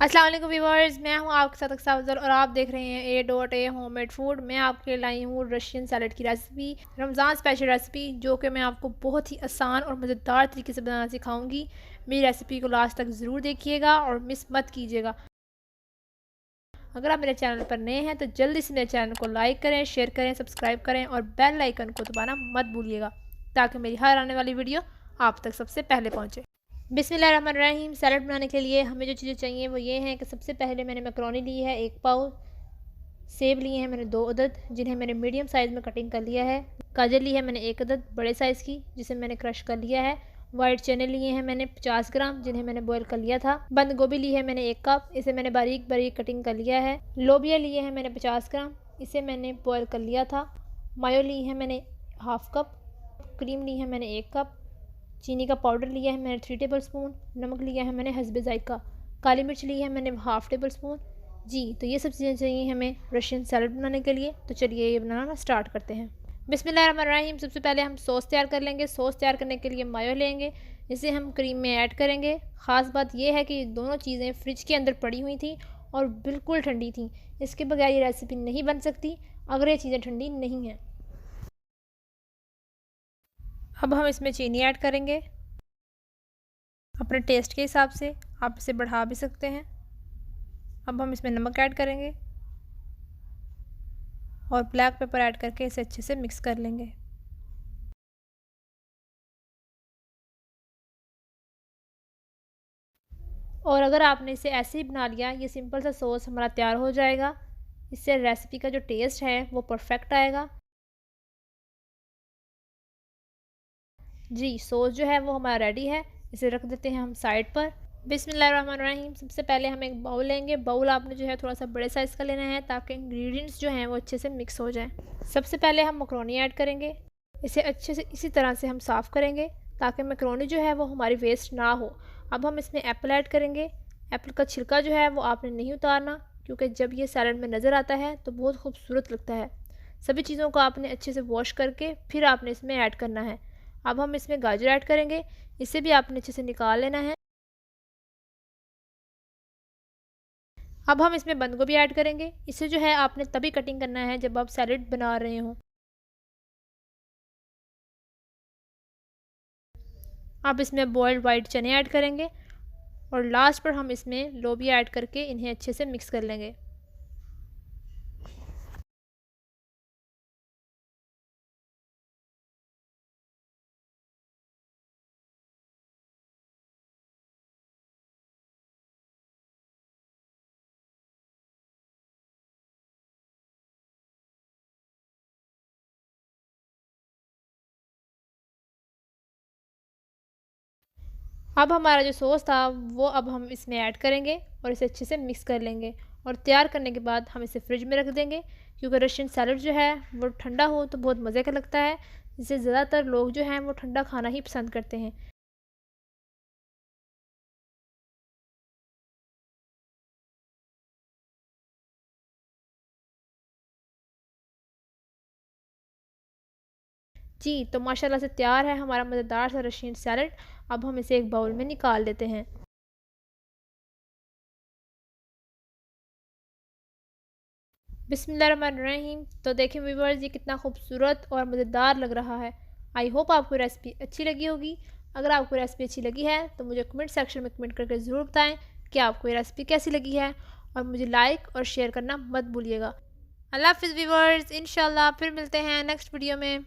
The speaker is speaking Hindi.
अस्सलाम वालेकुम व्यूअर्स, मैं हूं आपके साथ अक्सा अफजल और आप देख रहे हैं A.A होममेड फूड। मैं आपके लिए लाई हूं रशियन सैलड की रेसिपी, रमज़ान स्पेशल रेसिपी, जो कि मैं आपको बहुत ही आसान और मज़ेदार तरीके से बनाना सिखाऊंगी। मेरी रेसिपी को लास्ट तक ज़रूर देखिएगा और मिस मत कीजिएगा। अगर आप मेरे चैनल पर नए हैं तो जल्दी से मेरे चैनल को लाइक करें, शेयर करें, सब्सक्राइब करें और बेल आइकन को दबाना मत भूलिएगा, ताकि मेरी हर आने वाली वीडियो आप तक सबसे पहले पहुँचे। बिस्मिल्लाहिर्रहमानिर्रहीम। सैलड बनाने के लिए हमें जो चीज़ें चाहिए वो ये हैं कि सबसे पहले मैंने मैकरोनी ली है 1 पाव, सेब लिए हैं मैंने 2 अदद जिन्हें मैंने मीडियम साइज़ में कटिंग कर लिया है, गाजर ली है मैंने 1 अदद बड़े साइज़ की जिसे मैंने क्रश कर लिया है, वाइट चने लिए हैं मैंने 50 ग्राम जिन्हें मैंने बॉयल कर लिया था, बंद गोभी ली है मैंने 1 कप, इसे मैंने बारीक बारीक कटिंग कर लिया है, लोबिया लिए हैं मैंने 50 ग्राम, इसे मैंने बॉयल कर लिया था, मायो ली है मैंने हाफ़ कप, क्रीम ली है मैंने 1 कप, चीनी का पाउडर लिया है मैंने 3 टेबल स्पून, नमक लिया है मैंने हस्बे जायका, काली मिर्च ली है मैंने हाफ़ टेबल स्पून। जी, तो ये सब चीज़ें चाहिए हमें रशियन सैलड बनाने के लिए। तो चलिए ये बनाना स्टार्ट करते हैं। बिस्मिल्लाहिर्रहमानिर्रहीम। सबसे पहले हम सॉस तैयार कर लेंगे। सॉस तैयार करने के लिए मायो लेंगे, इसे हम क्रीम में ऐड करेंगे। ख़ास बात यह है कि ये दोनों चीज़ें फ्रिज के अंदर पड़ी हुई थी और बिल्कुल ठंडी थी। इसके बगैर ये रेसिपी नहीं बन सकती अगर ये चीज़ें ठंडी नहीं हैं। अब हम इसमें चीनी ऐड करेंगे अपने टेस्ट के हिसाब से, आप इसे बढ़ा भी सकते हैं। अब हम इसमें नमक ऐड करेंगे और ब्लैक पेपर ऐड करके इसे अच्छे से मिक्स कर लेंगे। और अगर आपने इसे ऐसे ही बना लिया, ये सिंपल सा सॉस हमारा तैयार हो जाएगा। इससे रेसिपी का जो टेस्ट है वो परफेक्ट आएगा। जी, सॉस जो है वो हमारा रेडी है। इसे रख देते हैं हम साइड पर। बिस्मिल्लाहिर्रहमानिर्रहीम। सबसे पहले हम एक बाउल लेंगे। बाउल आपने जो है थोड़ा सा बड़े साइज़ का लेना है ताकि इंग्रेडिएंट्स जो हैं वो अच्छे से मिक्स हो जाएं। सबसे पहले हम मैकरोनी ऐड करेंगे। इसे अच्छे से इसी तरह से हम साफ़ करेंगे ताकि मैकरोनी जो है वो हमारी वेस्ट ना हो। अब हम इसमें एप्पल ऐड करेंगे। एप्पल का छिलका जो है वो आपने नहीं उतारना, क्योंकि जब ये सैलड में नज़र आता है तो बहुत खूबसूरत लगता है। सभी चीज़ों को आपने अच्छे से वॉश करके फिर आपने इसमें ऐड करना है। अब हम इसमें गाजर ऐड करेंगे, इसे भी आपने अच्छे से निकाल लेना है। अब हम इसमें बंद गोभी ऐड करेंगे, इसे जो है आपने तभी कटिंग करना है जब आप सैलेड बना रहे हों। अब इसमें बॉइल्ड वाइट चने ऐड करेंगे और लास्ट पर हम इसमें लोबिया ऐड करके इन्हें अच्छे से मिक्स कर लेंगे। अब हमारा जो सॉस था वो अब हम इसमें ऐड करेंगे और इसे अच्छे से मिक्स कर लेंगे और तैयार करने के बाद हम इसे फ्रिज में रख देंगे, क्योंकि रशियन सैलड जो है वो ठंडा हो तो बहुत मज़े का लगता है। इसे ज़्यादातर लोग जो हैं वो ठंडा खाना ही पसंद करते हैं। जी, तो माशाल्लाह से तैयार है हमारा मज़ेदार सा रशियन सैलड। अब हम इसे एक बाउल में निकाल लेते हैं। बिस्मिल्लाहिर्रहमानिर्रहीम। तो देखें व्यूअर्स, ये कितना खूबसूरत और मज़ेदार लग रहा है। आई होप आपको रेसिपी अच्छी लगी होगी। अगर आपको रेसिपी अच्छी लगी है तो मुझे कमेंट सेक्शन में कमेंट करके ज़रूर बताएं कि आपको ये रेसिपी कैसी लगी है, और मुझे लाइक और शेयर करना मत भूलिएगा। अल्लाह हाफ़िज़ व्यूअर्स, इंशाल्लाह फिर मिलते हैं नेक्स्ट वीडियो में।